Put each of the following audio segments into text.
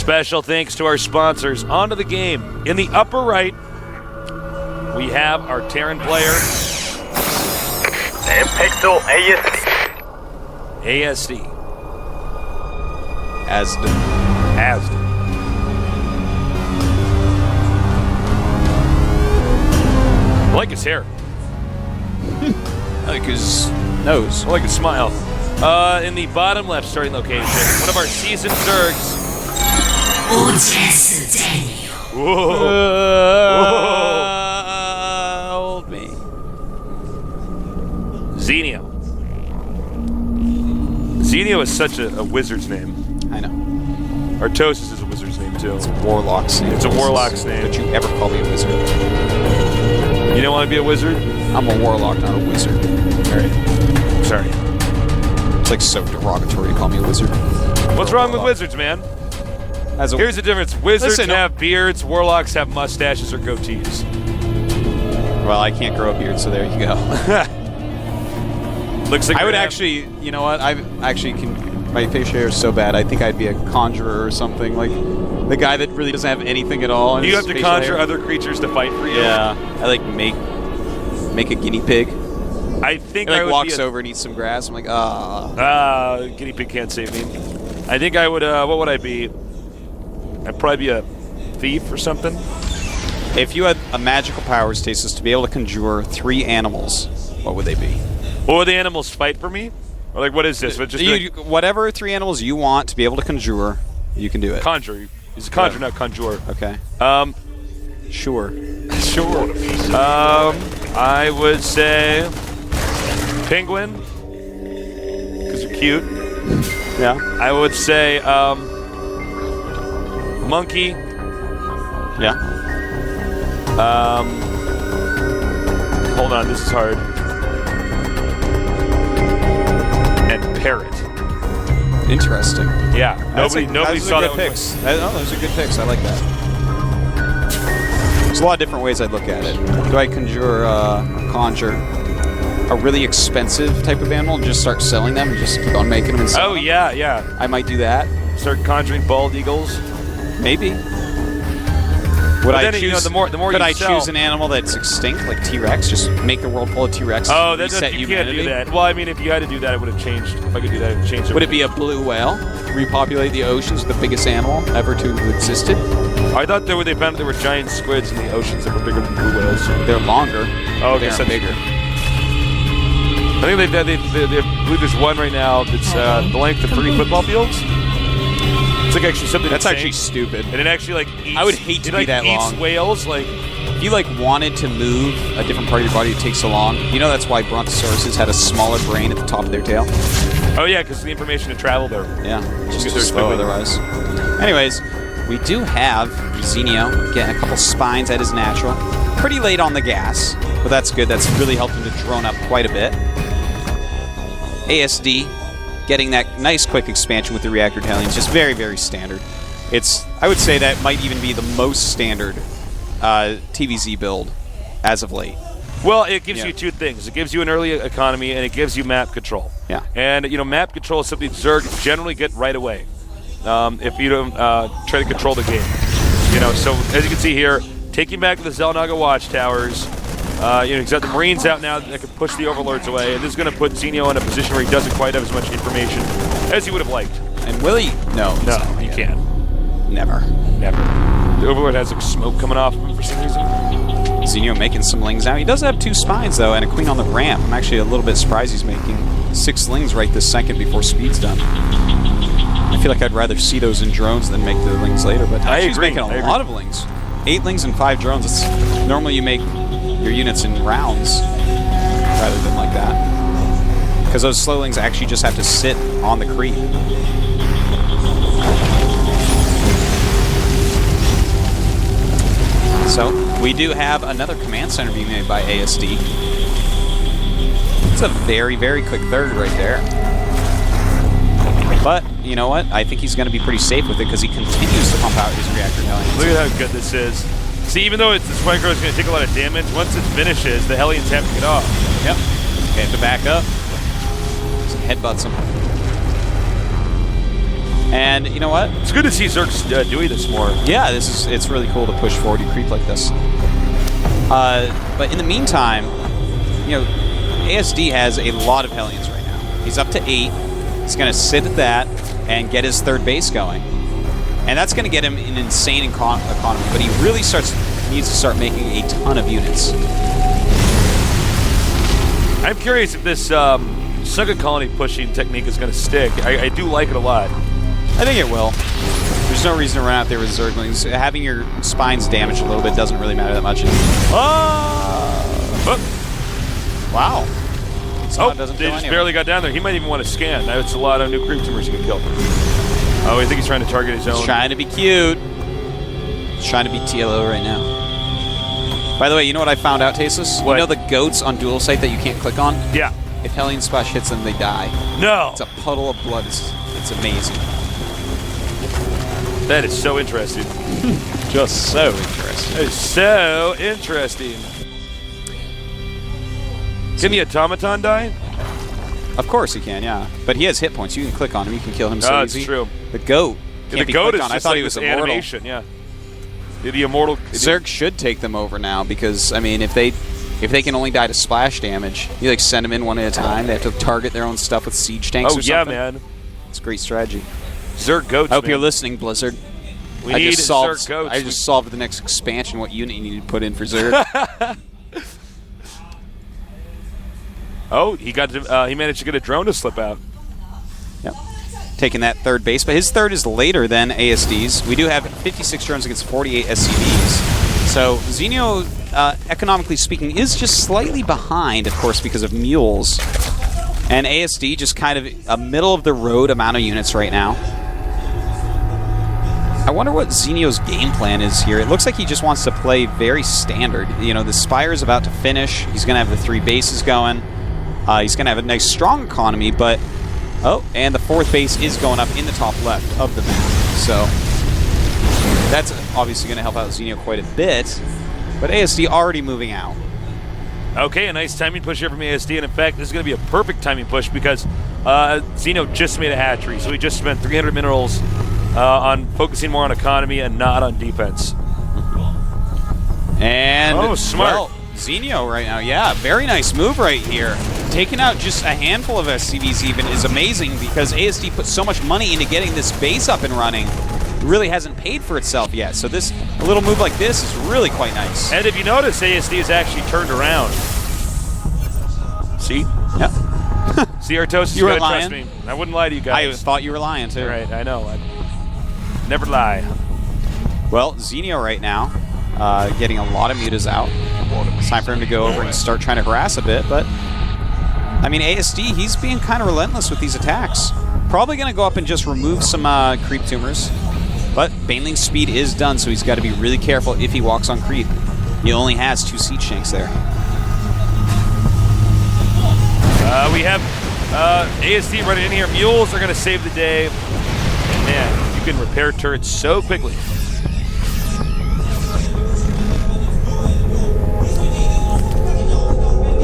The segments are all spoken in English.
Special thanks to our sponsors. On to the game. In the upper right, we have our Terran player. Pixel ASD. ASD. Asden. I like his hair. I like his nose. I like his smile. In the bottom left starting location, one of our seasoned Zergs. Zenio. Whoa. Hold me. Zenio. Zenio is such a wizard's name. I know. Artosis is a wizard's name, too. It's a warlock's name. It's a warlock's name. Don't you ever call me a wizard. You don't want to be a wizard? I'm a warlock, not a wizard. All right. Sorry. It's like so derogatory to call me a wizard. What's wrong with wizards, man? Here's the difference. Wizards have beards, warlocks have mustaches or goatees. Well, I can't grow a beard, so there you go. Looks like I would actually, you know what? I actually can. My facial hair is so bad. I think I'd be a conjurer or something, like the guy that really doesn't have anything at all. You have to conjure other creatures to fight for you. Yeah, I like make a guinea pig. I think He I would walks over and eats some grass. I'm like, guinea pig can't save me. I think I would. What would I be? I'd probably be a thief or something. If you had a magical power, Stasis, to be able to conjure 3 animals, what would they be? Or would the animals fight for me? Or like, what is this? Just whatever 3 animals you want to be able to conjure, you can do it. Conjure. He's a conjure, not conjure. Okay. Sure. Sure. I would say penguin, because they're cute. Yeah. I would say monkey. Yeah. Hold on, this is hard. And parrot. Interesting. Yeah. Nobody saw that picks. Those are good picks. I like that. There's a lot of different ways I'd look at it. Do I conjure a really expensive type of animal and just start selling them and just keep on making them and selling them? Yeah. I might do that. Start conjuring bald eagles. Maybe. Would I choose? The more could I sell, choose an animal that's extinct, like T-Rex? Just make the world full of T-Rex. Oh, you can't humanity? do that. Well, I mean, if you had to do that, it would have changed. If I could do that, it would change. Would it be a blue whale? Repopulate the oceans, the biggest animal ever to have existed? I thought they found there were giant squids in the oceans that were bigger than blue whales. They're longer. Oh, okay, they're bigger. I think they believe there's one right now that's the length of 3 football fields. It's like actually something that's insane. actually stupid. And it actually like eats. I would hate to be that long. Eats whales like. If you like wanted to move a different part of your body, it takes so long. You know that's why brontosauruses had a smaller brain at the top of their tail. Oh yeah, because the information to travel there. Yeah, just too slow otherwise. Anyways, we do have Zenio getting a couple spines at his natural. Pretty late on the gas, but that's good. That's really helped him to drone up quite a bit. ASD getting that nice quick expansion with the reactor talents, just very, very standard. I would say that might even be the most standard TVZ build as of late. Well, it gives you 2 things. It gives you an early economy, and it gives you map control. Yeah. And, map control is something Zerg generally get right away if you don't try to control the game. So as you can see here, taking back the Xel'Naga watchtowers. He's got the Marines out now that can push the Overlords away, and this is going to put Zenio in a position where he doesn't quite have as much information as he would have liked. And will he? No, he can't. Never. The Overlord has like smoke coming off him for some reason. Zenio making some lings now. He does have 2 spines, though, and a queen on the ramp. I'm actually a little bit surprised he's making 6 lings right this second before speed's done. I feel like I'd rather see those in drones than make the lings later, but he's making a lot of lings. 8 lings and 5 drones. Normally you make your units in rounds rather than like that. Because those slowlings actually just have to sit on the creep. So, we do have another command center being made by ASD. It's a very, very quick third right there. But, you know what? I think he's going to be pretty safe with it because he continues to pump out his reactor Hellions. Look at how good this is. See, even though this micro is going to take a lot of damage, once it finishes, the Hellions have to get off. Yep. They have to back up. Some headbutts him. And you know what? It's good to see Zerg doing this more. Yeah, it's really cool to push forward your creep like this. But in the meantime, you know, ASD has a lot of Hellions right now. He's up to 8. He's going to sit at that and get his third base going. And that's going to get him an insane economy, but he really needs to start making a ton of units. I'm curious if this Suga Colony pushing technique is going to stick. I do like it a lot. I think it will. There's no reason to run out there with Zerglings. Having your spines damaged a little bit doesn't really matter that much. Wow. Oh, they just barely got down there. He might even want to scan. That's a lot of new creep tumors he can kill. Oh, I think he's trying to target his own. He's trying to be cute. He's trying to be TLO right now. By the way, you know what I found out, Tasus? What? You know the goats on Dual Sight that you can't click on? Yeah. If Hellion Splash hits them, they die. No. It's a puddle of blood. It's amazing. That is so interesting. Just so interesting. That is so interesting. Can the automaton die? Of course he can, yeah. But he has hit points. You can click on him. You can kill him so easy. That's true. The goat can't The be goat clicked is on. just I thought like he was this immortal. animation, yeah. The immortal. Zerg should take them over now because, I mean, if they can only die to splash damage, you like send them in one at a time. They have to target their own stuff with siege tanks or something. Man. It's a great strategy. Zerg goats, I hope man. you're listening, Blizzard. We need Zerg goats. I just solved the next expansion what unit you need to put in for Zerg. Oh, he managed to get a drone to slip out. Yep. Taking that third base, but his third is later than ASD's. We do have 56 drones against 48 SCVs. So Zenio, economically speaking, is just slightly behind, of course, because of mules. And ASD just kind of a middle-of-the-road amount of units right now. I wonder what Zenio's game plan is here. It looks like he just wants to play very standard. You know, the Spire is about to finish. He's going to have the 3 bases going. He's going to have a nice, strong economy, but... Oh, and the 4th base is going up in the top left of the map. So, that's obviously going to help out Zenio quite a bit. But ASD already moving out. Okay, a nice timing push here from ASD, and in fact, this is going to be a perfect timing push because Zenio just made a hatchery, so he just spent 300 minerals on focusing more on economy and not on defense. And, oh, smart. Well, Zenio right now, yeah, very nice move right here. Taking out just a handful of SCVs even is amazing because ASD put so much money into getting this base up and running. It really hasn't paid for itself yet, so a little move like this is really quite nice. And if you notice, ASD has actually turned around. See? Yep. See, Artos is You were good, lying. trust me. I wouldn't lie to you guys. I thought you were lying, too. Right, I know. I never lie. Well, Zenio right now, getting a lot of mutas out. It's time for him to go over and start trying to harass a bit, but... I mean, ASD, he's being kind of relentless with these attacks. Probably going to go up and just remove some creep tumors. But Baneling's speed is done, so he's got to be really careful if he walks on creep. He only has 2 siege tanks there. We have ASD running in here. Mules are going to save the day. Man, you can repair turrets so quickly.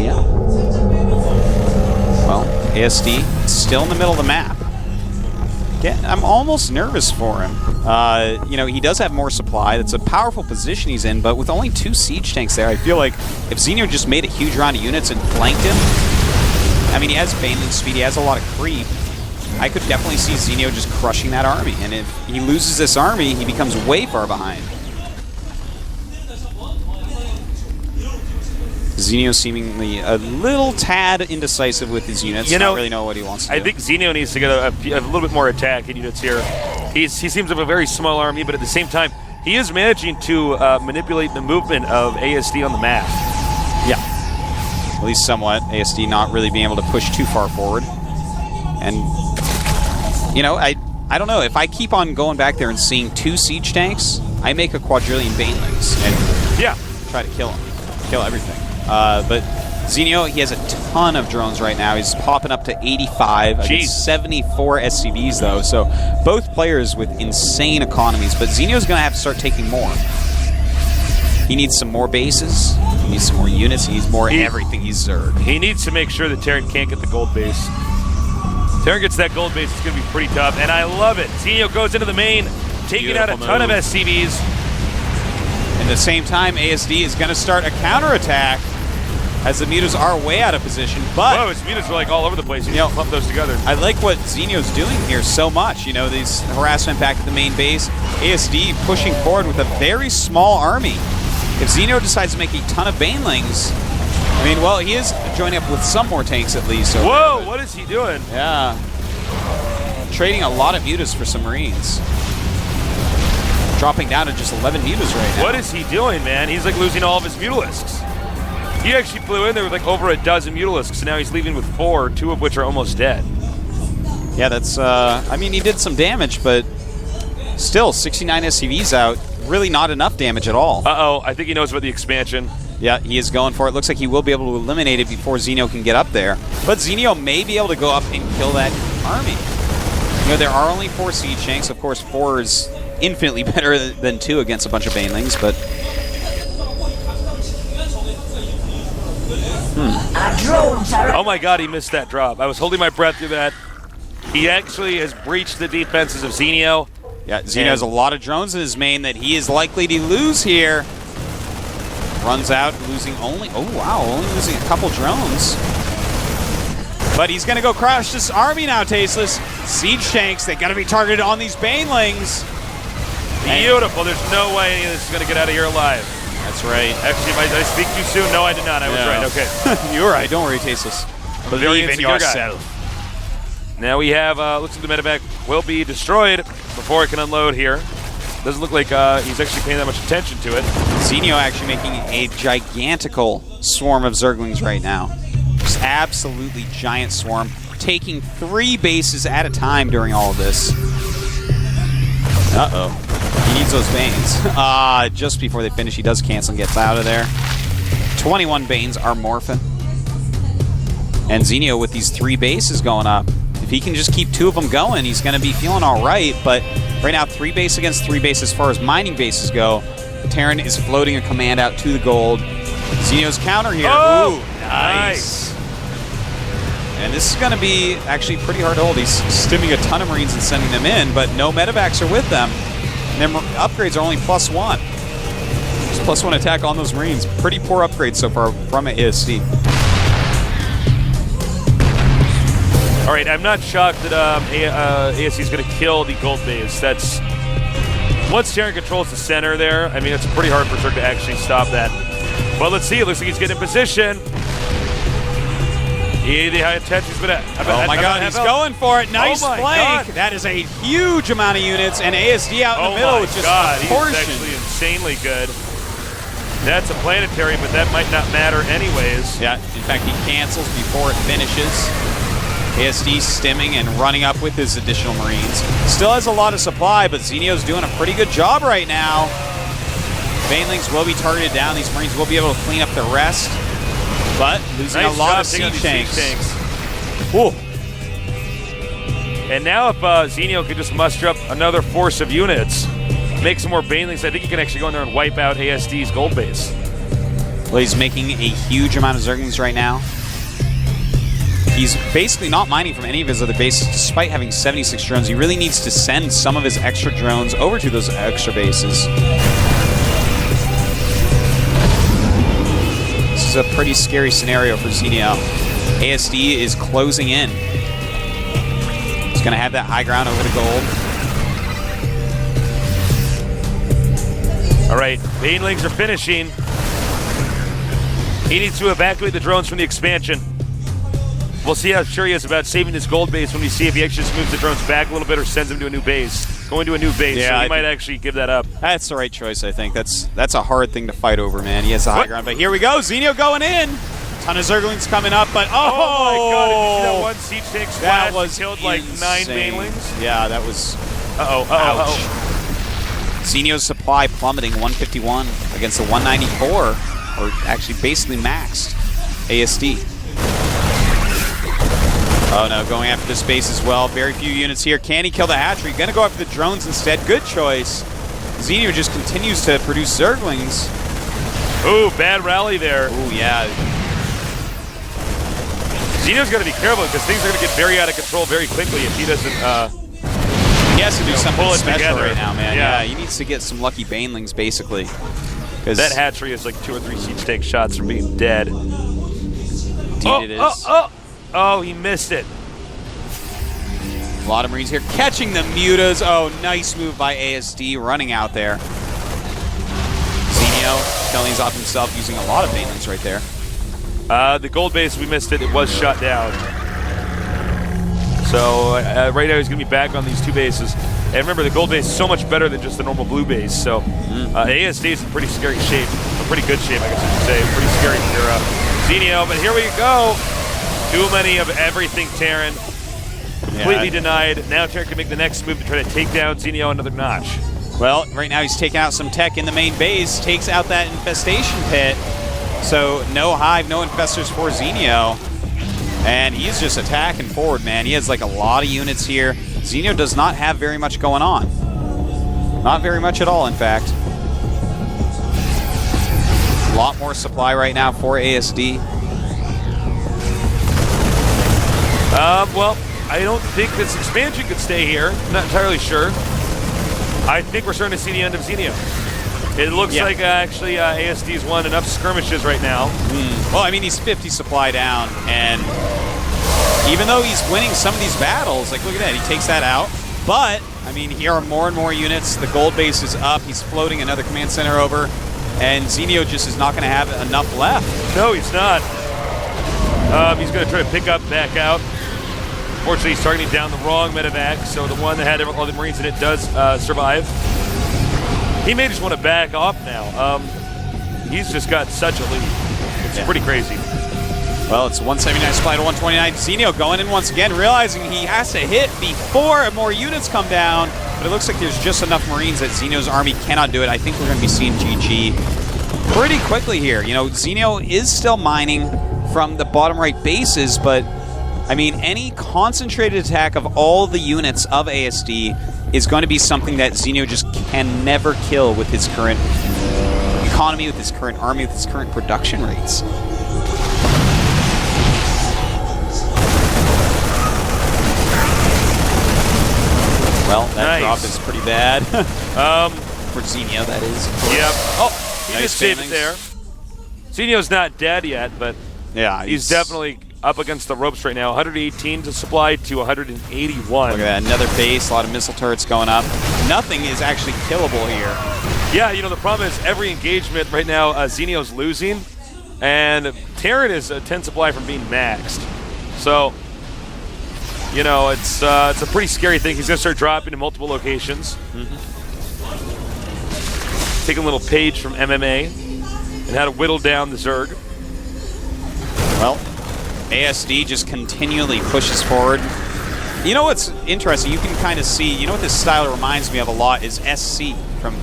Yeah. Well, ASD still in the middle of the map. I'm almost nervous for him. You know, he does have more supply. That's a powerful position he's in, but with only 2 siege tanks there, I feel like if Zenio just made a huge round of units and flanked him, I mean, he has Baneling speed, he has a lot of creep. I could definitely see Zenio just crushing that army, and if he loses this army, he becomes way far behind. Zenio seemingly a little tad indecisive with his units. Don't really know what he wants to do. I think Zenio needs to get a little bit more attack in units here. He seems to have a very small army, but at the same time, he is managing to manipulate the movement of ASD on the map. Yeah. At least somewhat. ASD not really being able to push too far forward. And, you know, I don't know. If I keep on going back there and seeing 2 siege tanks, I make a quadrillion Banelings and try to kill him. Kill everything. But Zenio, he has a ton of drones right now. He's popping up to 85. Against 74 SCVs, though. So both players with insane economies. But Zenio's going to have to start taking more. He needs some more bases. He needs some more units. He needs more everything. He's Zerg. He needs to make sure that Terran can't get the gold base. Terran gets that gold base, it's going to be pretty tough, and I love it. Zenio goes into the main, taking out a ton of SCVs. At the same time, ASD is going to start a counterattack as the mutas are way out of position, but... Whoa, his mutas are like all over the place. You know, clump those together. I like what Zenio's doing here so much. You know, these harassment back at the main base. ASD pushing forward with a very small army. If Zenio decides to make a ton of Banelings, I mean, well, he is joining up with some more tanks at least. Whoa, what is he doing? Yeah. Trading a lot of mutas for some Marines. Dropping down to just 11 mutas right now. What is he doing, man? He's like losing all of his mutalisks. He actually flew in there with like over a dozen mutalisks, and now he's leaving with 4, 2 of which are almost dead. Yeah, that's, I mean, he did some damage, but still, 69 SCVs out. Really not enough damage at all. Uh-oh, I think he knows about the expansion. Yeah, he is going for it. Looks like he will be able to eliminate it before Zenio can get up there. But Zenio may be able to go up and kill that army. You know, there are only 4 siege tanks. Of course, 4 is infinitely better than 2 against a bunch of Banelings, but... Oh my god, he missed that drop. I was holding my breath through that. He actually has breached the defenses of Zenio. Yeah, Zenio has a lot of drones in his main that he is likely to lose here. Runs out, losing only... Oh, wow, only losing a couple drones. But he's going to go crush this army now, Tasteless. Siege tanks, they got to be targeted on these Banelings. Beautiful. There's no way any of this is going to get out of here alive. That's right. Actually, did I speak too soon? No, I did not. I was right. Okay. You were right. Don't worry, Tasteless. Believe in yourself. Now we have, looks like the medevac will be destroyed before it can unload here. Doesn't look like he's actually paying that much attention to it. Zenio actually making a gigantical swarm of Zerglings right now. Just absolutely giant swarm. Taking 3 bases at a time during all of this. Uh-oh. He needs those Banes. Just before they finish, he does cancel and gets out of there. 21 Banes are morphing. And Zenio with these 3 bases going up. If he can just keep 2 of them going, he's going to be feeling all right. But right now, 3 base against 3 base as far as mining bases go. Terran is floating a command out to the gold. Zenio's counter here. Oh, ooh, nice. And this is going to be actually pretty hard to hold. He's stimming a ton of Marines and sending them in, but no medevacs are with them. And their upgrades are only +1. Just +1 attack on those Marines. Pretty poor upgrades so far from ASD. All right, I'm not shocked that ASC is going to kill the gold base. That's once Terran controls the center there. I mean, it's pretty hard for Zerg to actually stop that. Well, let's see. It looks like he's getting in position. The high attention's been at. Oh my God, he's going for it. Nice flank. God. That is a huge amount of units, and ASD out in the middle with just a portion. He's actually insanely good. That's a planetary, but that might not matter anyways. Yeah, in fact, he cancels before it finishes. ASD stimming and running up with his additional Marines. Still has a lot of supply, but Zenio's doing a pretty good job right now. Banelings will be targeted down. These Marines will be able to clean up the rest, but losing a lot of siege tanks. Ooh. And now if Zenio could just muster up another force of units, make some more Banelings, I think he can actually go in there and wipe out ASD's gold base. Well, he's making a huge amount of Zerglings right now. He's basically not mining from any of his other bases, despite having 76 drones. He really needs to send some of his extra drones over to those extra bases. This is a pretty scary scenario for Zenio. ASD is closing in. He's going to have that high ground over the gold. All right, Banelings are finishing. He needs to evacuate the drones from the expansion. We'll see how sure he is about saving his gold base when we see if he actually just moves the drones back a little bit or sends them to a new base. Going to a new base, yeah, so he might actually give that up. That's the right choice, I think. That's a hard thing to fight over, man. He has the high ground, but here we go. Zenio going in. Ton of Zerglings coming up, but oh my God! Did you see that one siege tank splash? That was killed like 9 Banelings. Yeah, that was. Ouch. Zenio's supply plummeting 151 against the 194, or actually basically maxed ASD. Oh no, going after this base as well. Very few units here. Can he kill the hatchery? Gonna go after the drones instead. Good choice. Zenio just continues to produce Zerglings. Ooh, bad rally there. Ooh, yeah. Zenio's got to be careful because things are going to get very out of control very quickly if he doesn't. He has to do something pull it special together right now, man. Yeah. He needs to get some lucky banelings, basically. That hatchery is like 2 or 3 siege tank shots from being dead. Indeed it is. Oh, he missed it. A lot of Marines here catching the mutas. Oh, nice move by ASD running out there. Zenio killing off himself using a lot of banelings right there. The gold base, we missed it. It was shut down. So right now he's going to be back on these 2 bases. And remember, the gold base is so much better than just the normal blue base. So ASD is in pretty scary shape. A pretty good shape, I guess you could say. Pretty scary for Zenio. But here we go. Too many of everything, Terran. Completely denied. Now Terran can make the next move to try to take down Zenio another notch. Well, right now he's taking out some tech in the main base. Takes out that infestation pit. So no hive, no infestors for Zenio. And he's just attacking forward, man. He has like a lot of units here. Zenio does not have very much going on. Not very much at all, in fact. A lot more supply right now for ASD. Well, I don't think this expansion could stay here. I'm not entirely sure. I think we're starting to see the end of Zenio. It looks like actually ASD's won enough skirmishes right now. Well, I mean, he's 50 supply down, and even though he's winning some of these battles, like, look at that, he takes that out. But, I mean, here are more and more units. The gold base is up. He's floating another command center over, and Zenio just is not going to have enough left. No, he's not. He's going to try to pick up, back out. Fortunately, he's targeting down the wrong medevac, so the one that had all the Marines in it does survive. He may just want to back off now. He's just got such a lead. It's pretty crazy. Well, it's 179 supply to 129. Zenio going in once again, realizing he has to hit before more units come down. But it looks like there's just enough Marines that Zenio's army cannot do it. I think we're going to be seeing GG pretty quickly here. You know, Zenio is still mining from the bottom right bases, but I mean, any concentrated attack of all the units of ASD is going to be something that Zenio just can never kill with his current economy, with his current army, with his current production rates. Well, that drop is pretty bad. For Zenio, that is. Yep. Oh, he just saved it there. Zenio's not dead yet, but yeah, he's definitely up against the ropes right now. 118 to supply to 181. Look at that, another base, a lot of missile turrets going up. Nothing is actually killable here. Yeah, you know, the problem is every engagement right now, Zenio's losing, and Terran is a 10 supply from being maxed. So, you know, it's a pretty scary thing. He's going to start dropping to multiple locations. Taking a little page from MMA and how to whittle down the Zerg. Well, ASD just continually pushes forward. You know what's interesting? You can kind of see, you know what this style reminds me of a lot is SC from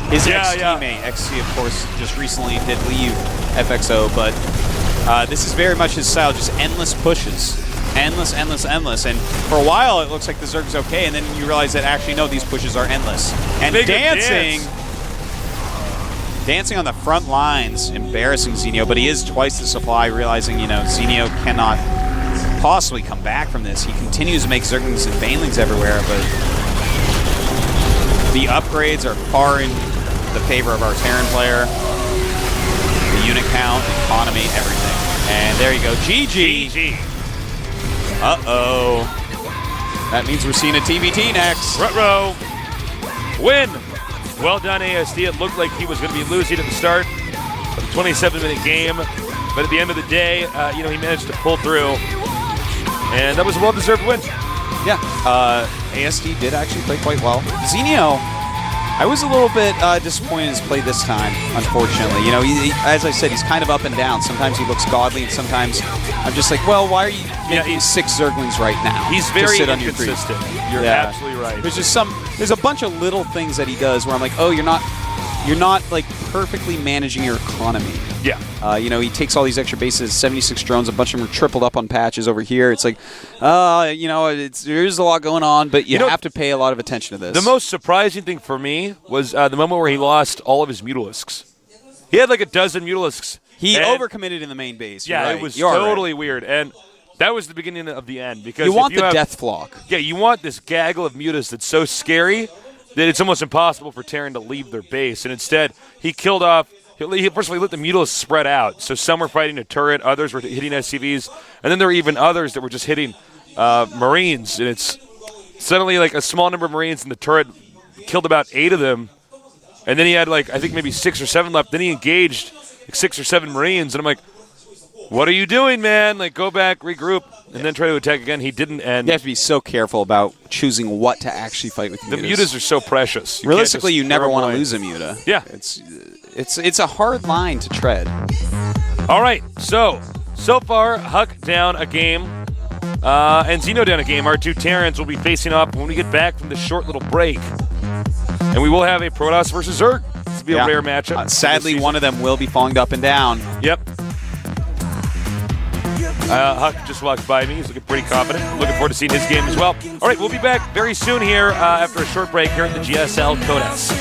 his ex-teammate. XC, of course, just recently did leave FXO, but this is very much his style, just endless pushes. Endless, endless, endless. And for a while, it looks like the Zerg's okay, and then you realize that actually, no, these pushes are endless. And dancing on the front lines, embarrassing Zenio, but he is twice the supply, realizing, you know, Zenio cannot possibly come back from this. He continues to make Zerglings and Banelings everywhere, but the upgrades are far in the favor of our Terran player. The unit count, economy, everything. And there you go, GG. Uh-oh. That means we're seeing a TBT next. Ro32 win. Well done, ASD. It looked like he was going to be losing at the start of the 27-minute game, but at the end of the day, you know, he managed to pull through, and that was a well-deserved win. Yeah, ASD did actually play quite well. Zenio, I was a little bit disappointed in his play this time, unfortunately. You know, he, as I said, he's kind of up and down. Sometimes he looks godly, and sometimes I'm just like, well, why are you making 6 Zerglings right now? He's very inconsistent. You're absolutely right. There's just there's a bunch of little things that he does where I'm like, oh, you're not like perfectly managing your economy. Yeah. You know, he takes all these extra bases, 76 drones, a bunch of them are tripled up on patches over here. It's like, you know, there's a lot going on, but you have to pay a lot of attention to this. The most surprising thing for me was the moment where he lost all of his Mutalisks. He had like a dozen Mutalisks. He overcommitted in the main base. Yeah, right. it was totally weird. And That was the beginning of the end. Because you want if you the have, death flock. Yeah, you want this gaggle of mutas that's so scary that it's almost impossible for Terran to leave their base. And instead, he killed off. He first of all, he let the mutas spread out. So some were fighting a turret, others were hitting SCVs, and then there were even others that were just hitting Marines. And it's suddenly like a small number of Marines, and the turret killed about 8 of them. And then he had like, I think maybe 6 or 7 left. Then he engaged like 6 or 7 Marines, and I'm like, what are you doing, man? Like, go back, regroup, and then try to attack again. He didn't end. You have to be so careful about choosing what to actually fight with mutas. The mutas are so precious. Realistically, you never want to lose a muta. Yeah. It's a hard line to tread. All right, so far, Huck down a game and Zenio down a game. Our 2 Terrans will be facing off when we get back from this short little break. And we will have a Protoss versus Zerg. This will be a rare matchup. Sadly, one of them will be falling up and down. Yep. Huck just walked by me. He's looking pretty confident. Looking forward to seeing his game as well. All right, we'll be back very soon here after a short break here at the GSL Codex.